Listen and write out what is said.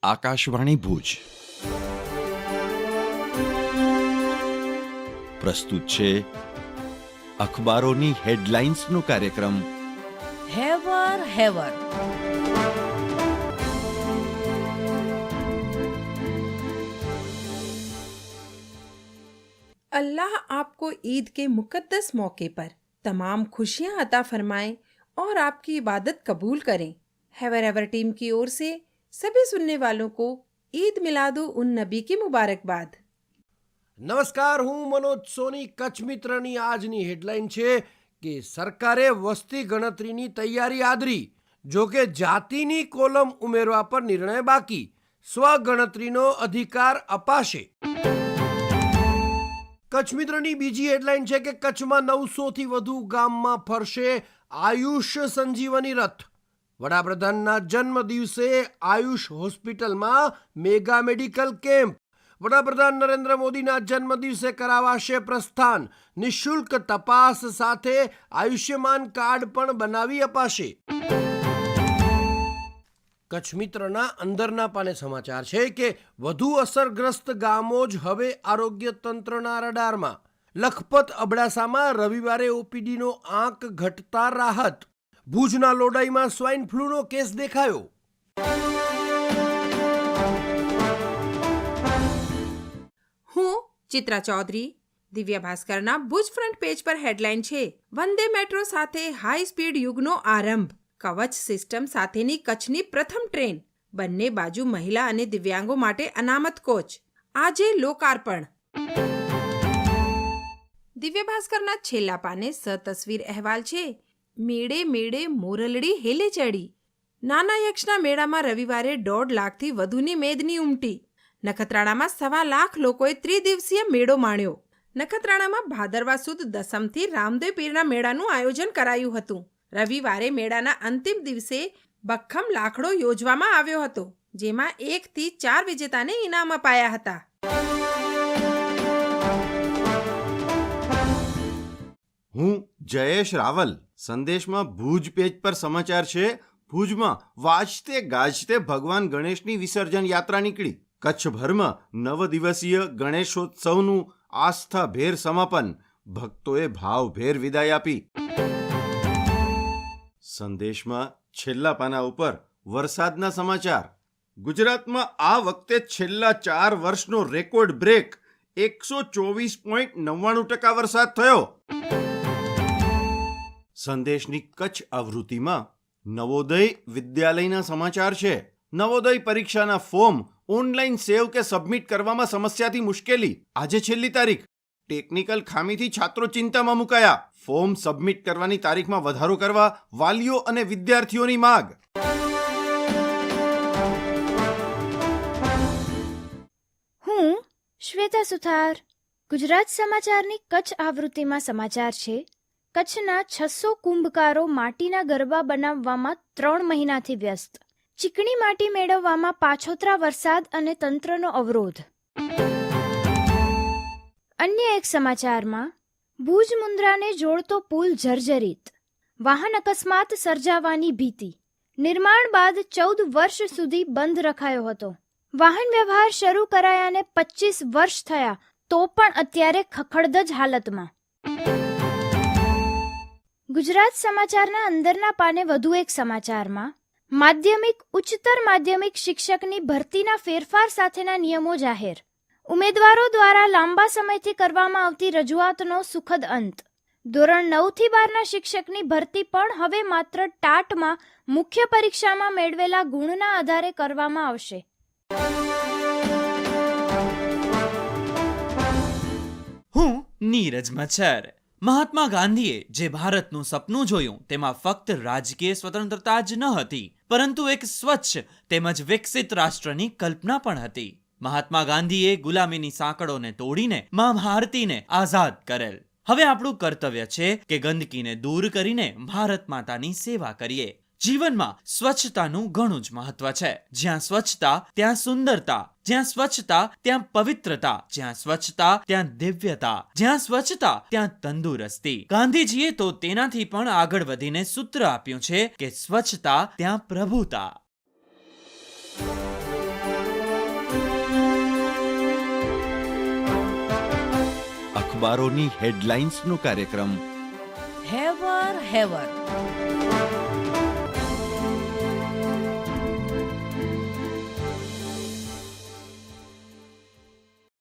આકાશવાણી ભુજ પ્રસ્તુત છે અખબારોની હેડલાઇન્સનો કાર્યક્રમ હેવર હેવર। अल्लाह आपको ईद के मुकद्दस मौके पर तमाम खुशियां अता फरमाए और आपकी इबादत कबूल करें। हैवर हैवर टीम की ओर से सभी सुनने वालों को ईद मिलादु उन नबी की मुबारकबाद। નમસ્કાર, હું મનોજ સોની। કચ્છ મિત્રની આજની હેડલાઇન છે કે સરકારે વસ્તી ગણતરીની તૈયારી આદરી, જોકે જાતિની કોલમ ઉમેરવા પર નિર્ણય બાકી, સ્વગણતરીનો અધિકાર અપાશે। કચ્છ મિત્રની બીજી હેડલાઇન છે કે કચ્છમાં 900થી વધુ ગામમાં ફરશે આયુષ સંજીવની રથ। વડાપ્રધાનના જન્મ દિવસે આયુષ હોસ્પિટલમાં મેગા મેડિકલ કેમ્પ। વડાપ્રધાન નરેન્દ્ર મોદીના જન્મ દિવસે કરાવાશે પ્રસ્થાન। નિઃશુલ્ક તપાસ સાથે આયુષ્યમાન કાર્ડ પણ બનાવી અપાશે। કચ્છ મિત્રના અંદરના પાને સમાચાર છે કે વધુ અસરગ્રસ્ત ગામો જ હવે આરોગ્ય તંત્રના રડારમાં। લખપત અબડાસામાં રવિવારે ઓપીડીનો આંક ઘટતા રાહત। ભુજના લોડાઈમાં સ્વાઇન ફ્લૂનો કેસ દેખાયો। હું ચિત્રા ચૌધરી। દિવ્ય ભાસ્કરના ભુજ ફ્રન્ટ પેજ પર હેડલાઇન છે, વંદે મેટ્રો સાથે હાઈ સ્પીડ યુગનો આરંભ। કવચ સિસ્ટમ સાથેની કચ્છની પ્રથમ ટ્રેન। બંને બાજુ મહિલા અને દિવ્યાંગો માટે અનામત કોચ। આજે લોકાર્પણ। દિવ્ય ભાસ્કરના છેલ્લા પાને સતસ્વીર અહેવાલ છે, મેળે મેળે મોરલડી હેલે ચડી। નાના યક્ષના મેળામાં રવિવારે 1.5 લાખથી વધુની મેદની ઉમટી। નખત્રાણામાં 1.25 લાખ લોકોએ ત્રિદિવસીય મેળો માણ્યો। નખત્રાણામાં ભાદરવા સુદ દસમથી રામદેવ પીરના મેળાનું આયોજન કરાયું હતું। રવિવારે મેળાના અંતિમ દિવસે બખ્ખમ લાખડો યોજવામાં આવ્યો હતો, જેમાં 1 થી 4 વિજેતાને ઇનામ અપાયા હતા। હું જયેશ રાવલ। સંદેશમાં ભુજ પેજ પર સમાચાર છે, ભુજમાં વાજતે ગાજતે ભગવાન ગણેશની વિસર્જન યાત્રા નીકળી। કચ્છભરમાં 9 દિવસીય ગણેશોત્સવનું આસ્થાભેર સમાપન। ભક્તોએ ભાવભેર વિદાય આપી। સંદેશમાં છેલ્લા પાના ઉપર વરસાદના સમાચાર। ગુજરાતમાં આ વખતે છેલ્લા 4 વર્ષનો રેકોર્ડ બ્રેક 124.99% વરસાદ થયો। સંદેશની કચ્છ આવૃત્તિમાં નવોદય વિદ્યાલયના સમાચાર છે। નવોદય પરીક્ષાના ફોર્મ ઓનલાઈન સેવ કે સબમિટ કરવામાં સમસ્યાથી મુશ્કેલી। આજે છેલ્લી તારીખ। ટેકનિકલ ખામીથી છાત્રો ચિંતામાં મુકાયા। ફોર્મ સબમિટ કરવાની તારીખમાં વધારો કરવા વાલીઓ અને વિદ્યાર્થીઓની માગ। હું શ્વેતા સુથાર। ગુજરાત સમાચારની કચ્છ આવૃત્તિમાં સમાચાર છે, કચ્છના 600 કુંભકારો માટીના ગરબા બનાવવામાં 3 મહિનાથી વ્યસ્ત। ચીકણી માટી મેળવવામાં પાછોતરા વરસાદ અને તંત્રનો અવરોધ। અન્ય એક સમાચારમાં ભુજ મુન્દ્રાને જોડતો પુલ જર્જરિત, વાહન અકસ્માત સર્જાવાની ભીતિ। નિર્માણ બાદ 14 વર્ષ સુધી બંધ રખાયો હતો। વાહન વ્યવહાર શરૂ કરાયાને 25 વર્ષ થયા તો પણ અત્યારે ખખડધજ હાલતમાં। ગુજરાત સમાચારના અંદરના પાને વધુ એક સમાચારમાં માધ્યમિક ઉચ્ચતર માધ્યમિક શિક્ષકની ભરતીના ફેરફાર સાથેના નિયમો જાહેર। ઉમેદવારો દ્વારા લાંબા સમયથી કરવામાં આવતી રજૂઆતનો સુખદ અંત। ધોરણ 9 થી 12ના શિક્ષકની ભરતી પણ હવે માત્ર ટાટમાં મુખ્ય પરીક્ષામાં મેળવેલા ગુણના આધારે કરવામાં આવશે। હું નીરજ મચ્છર। મહાત્મા ગાંધીએ જે ભારતનું સપનું જોયું તેમાં ફક્ત રાજકીય સ્વતંત્રતા જ ન હતી, પરંતુ એક સ્વચ્છ તેમજ વિકસિત રાષ્ટ્રની કલ્પના પણ હતી। મહાત્મા ગાંધીએ ગુલામીની સાંકળોને તોડીને મા ભારતીને આઝાદ કરેલ। હવે આપણું કર્તવ્ય છે કે ગંદકીને દૂર કરીને ભારત માતાની સેવા કરીએ। જીવનમાં સ્વચ્છતાનું ઘણું જ મહત્વ છે। જ્યાં સ્વચ્છતા ત્યાં સુંદરતા, જ્યાં સ્વચ્છતા ત્યાં પવિત્રતા, જ્યાં સ્વચ્છતા ત્યાં દિવ્યતા, જ્યાં સ્વચ્છતા ત્યાં તંદુરસ્તી। ગાંધીજીએ તો તેનાથી પણ આગળ વધીને સૂત્ર આપ્યું છે કે સ્વચ્છતા ત્યાં પ્રભુતા। અખબારોની હેડલાઇન્સનો કાર્યક્રમ હેવર હેવર